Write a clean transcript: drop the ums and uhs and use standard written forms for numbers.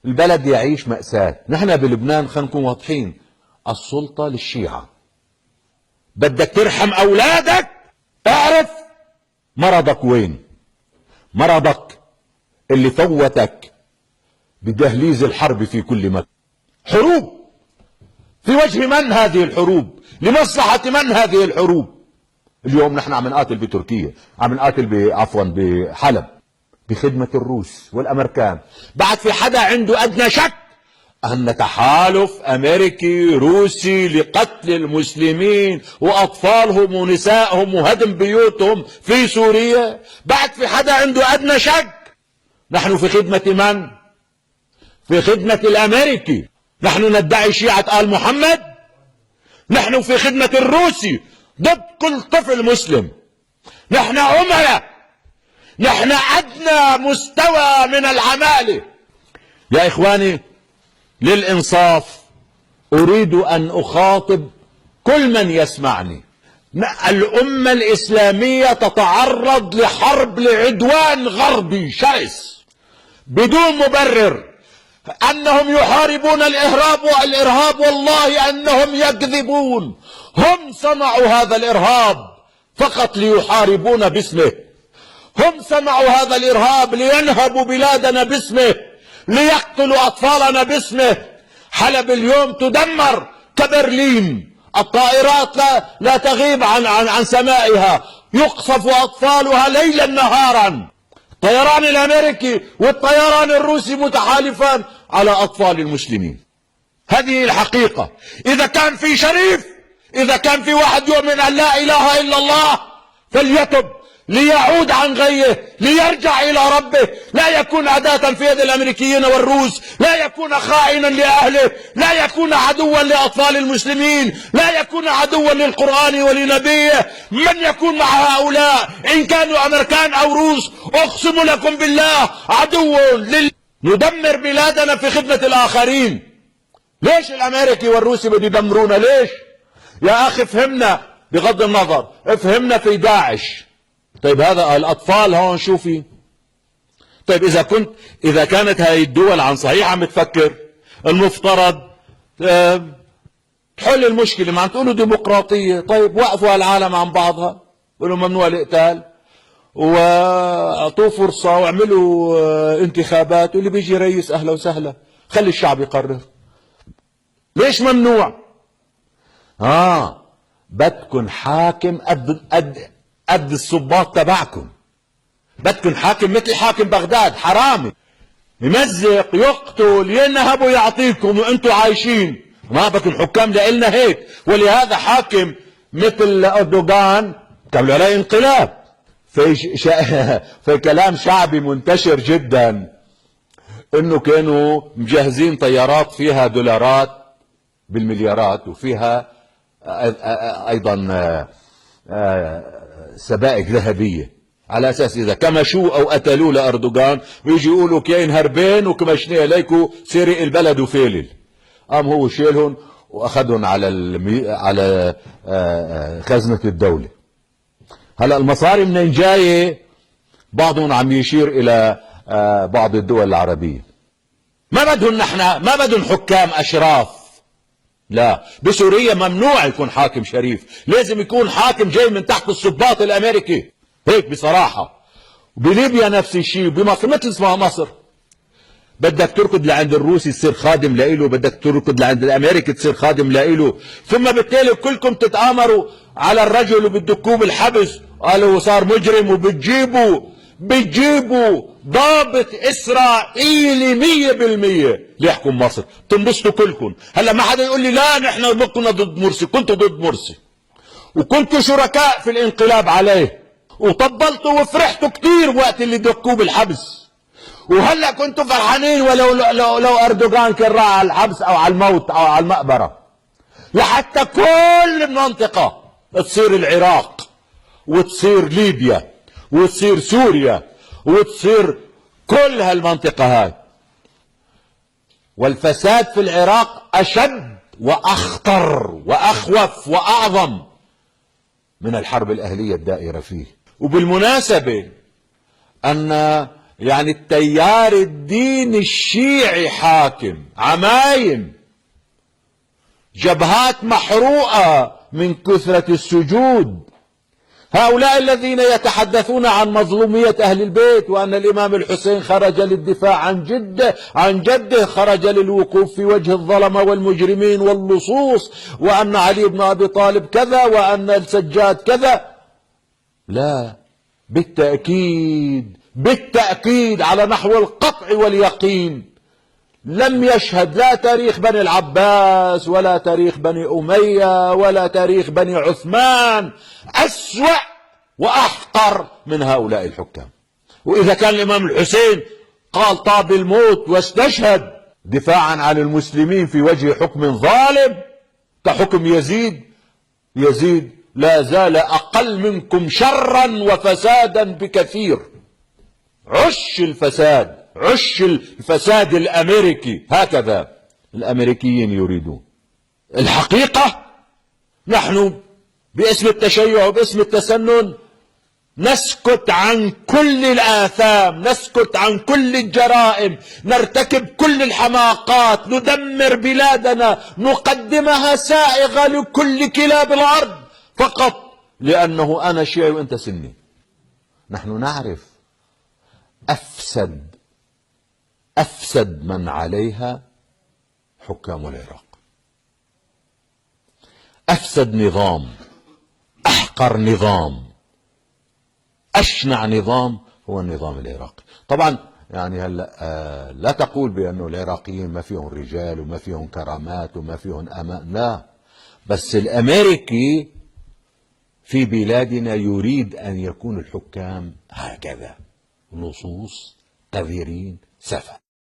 البلد يعيش مأساة. نحن بلبنان خلينا نكون واضحين، السلطة للشيعة. بدك ترحم أولادك، اعرف مرضك وين. مرضك اللي فوتك بدهليز الحرب في كل مكان. حروب في وجه من هذه الحروب؟ لمصلحة من هذه الحروب؟ اليوم نحن عم نقاتل بتركيا، عم نقاتل عفوا بحلب بخدمة الروس والأمريكان. بعد في حدا عنده أدنى شك أن تحالف أمريكي روسي لقتل المسلمين وأطفالهم ونسائهم وهدم بيوتهم في سوريا؟ بعد في حدا عنده أدنى شك؟ نحن في خدمة من؟ في خدمة الأمريكي. نحن ندعي شيعة آل محمد. نحن في خدمة الروسي ضد كل طفل مسلم. نحن عملاء، نحن أدنى مستوى من العمالة. يا إخواني، للإنصاف أريد أن أخاطب كل من يسمعني. الأمة الإسلامية تتعرض لحرب لعدوان غربي شرس بدون مبرر. أنهم يحاربون الإرهاب والله أنهم يكذبون. هم صنعوا هذا الإرهاب فقط ليحاربون باسمه. هم صنعوا هذا الإرهاب لينهبوا بلادنا باسمه، ليقتلوا أطفالنا باسمه. حلب اليوم تدمر كبرلين. الطائرات لا تغيب عن سمائها، يقصف أطفالها ليلا نهارا. الطيران الأمريكي والطيران الروسي متحالفان على أطفال المسلمين. هذه الحقيقة. إذا كان في شريف، إذا كان في واحد يؤمن أن لا إله إلا الله فليتب، ليعود عن غيه، ليرجع إلى ربه. لا يكون أداة في يد الأمريكيين والروس، لا يكون خائنا لأهله، لا يكون عدوا لأطفال المسلمين، لا يكون عدوا للقرآن ولنبيه. من يكون مع هؤلاء إن كانوا أمريكان أو روس أقسم لكم بالله عدو ندمر بلادنا في خدمة الآخرين. ليش الأمريكي والروسي بده يدمرونا؟ ليش؟ يا أخي فهمنا، بغض النظر فهمنا في داعش. طيب هذا الأطفال هون شو في؟ طيب إذا كانت هاي الدول عن صحيح عم تفكر، المفترض تحل المشكلة. ما عم تقولوا ديمقراطية، طيب وقفوا العالم عن بعضها، قولوا ممنوع القتال واعطوه فرصة واعملوا انتخابات، واللي بيجي رئيس أهلا وسهلا، خلي الشعب يقرر. ليش ممنوع؟ بدكن حاكم قد الصباط تبعكم. بدكن حاكم مثل حاكم بغداد، حرامي يمزق يقتل ينهب ويعطيكم وانتم عايشين. ما بدكم حكام لإلنا هيك. ولهذا حاكم مثل أردوغان تعملوا عليه انقلاب. في كلام شعبي منتشر جدا انه كانوا مجهزين طيارات فيها دولارات بالمليارات وفيها ايضا سبائك ذهبية، على اساس اذا كمشوه او قتلوه لاردوغان بيجي يقولوا كاين هربين وكمشنيه ليكو سرق البلد وفيلل. قام هو شيلهم واخذهم على خزنة الدولة. هلا المصاري منين جاية؟ بعضهم عم يشير الى بعض الدول العربية. ما بدهم حكام اشراف. لا، بسوريا ممنوع يكون حاكم شريف، لازم يكون حاكم جاي من تحت السباط الامريكي، هيك بصراحة. بليبيا نفس الشيء، بمصر مثل اسمها مصر. بدك تركض لعند الروسي تصير خادم لإله، بدك تركض لعند الامريكي تصير خادم لإله، ثم بالتالي كلكم تتآمروا على الرجل وبتدكوه بالحبس، قالوا صار مجرم، بتجيبوا ضابط اسرائيلي 100% ليحكم مصر، تنبسطوا كلكم. هلا ما حدا يقول لي لا نحن كنا ضد مرسي. كنتوا ضد مرسي وكنتوا شركاء في الانقلاب عليه، وطبلتوا وفرحتوا كتير وقت اللي دكوه بالحبس، وهلا كنتوا فرحانين ولو لو اردوغان كان راح على الحبس او على الموت او على المقبره. لحتى كل المنطقه تصير العراق وتصير ليبيا وتصير سوريا وتصير كل هالمنطقة هاي. والفساد في العراق أشد وأخطر وأخوف وأعظم من الحرب الأهلية الدائرة فيه. وبالمناسبة أن يعني التيار الديني الشيعي حاكم، عمايم، جبهات محروقة من كثرة السجود. هؤلاء الذين يتحدثون عن مظلومية أهل البيت، وأن الإمام الحسين خرج للدفاع عن جده خرج للوقوف في وجه الظلمة والمجرمين واللصوص، وأن علي بن أبي طالب كذا، وأن السجاد كذا. لا، بالتأكيد على نحو القطع واليقين لم يشهد لا تاريخ بني العباس ولا تاريخ بني أمية ولا تاريخ بني عثمان أسوأ وأحقر من هؤلاء الحكام. وإذا كان الإمام الحسين قال طاب الموت واستشهد دفاعا عن المسلمين في وجه حكم ظالم كحكم يزيد لا زال أقل منكم شرا وفسادا بكثير. عش الفساد الأمريكي، هكذا الأمريكيين يريدون. الحقيقة نحن باسم التشيع وباسم التسنن نسكت عن كل الآثام، نسكت عن كل الجرائم، نرتكب كل الحماقات، ندمر بلادنا، نقدمها سائغة لكل كلاب الأرض فقط لأنه أنا شيعي وأنت سني. نحن نعرف أفسد من عليها حكام العراق. أفسد نظام، أحقر نظام، أشنع نظام هو النظام العراقي. طبعا يعني هلا لا تقول بأنه العراقيين ما فيهم رجال وما فيهم كرامات وما فيهم أمان، لا، بس الأمريكي في بلادنا يريد أن يكون الحكام هكذا، لصوص، قذرين، سفه.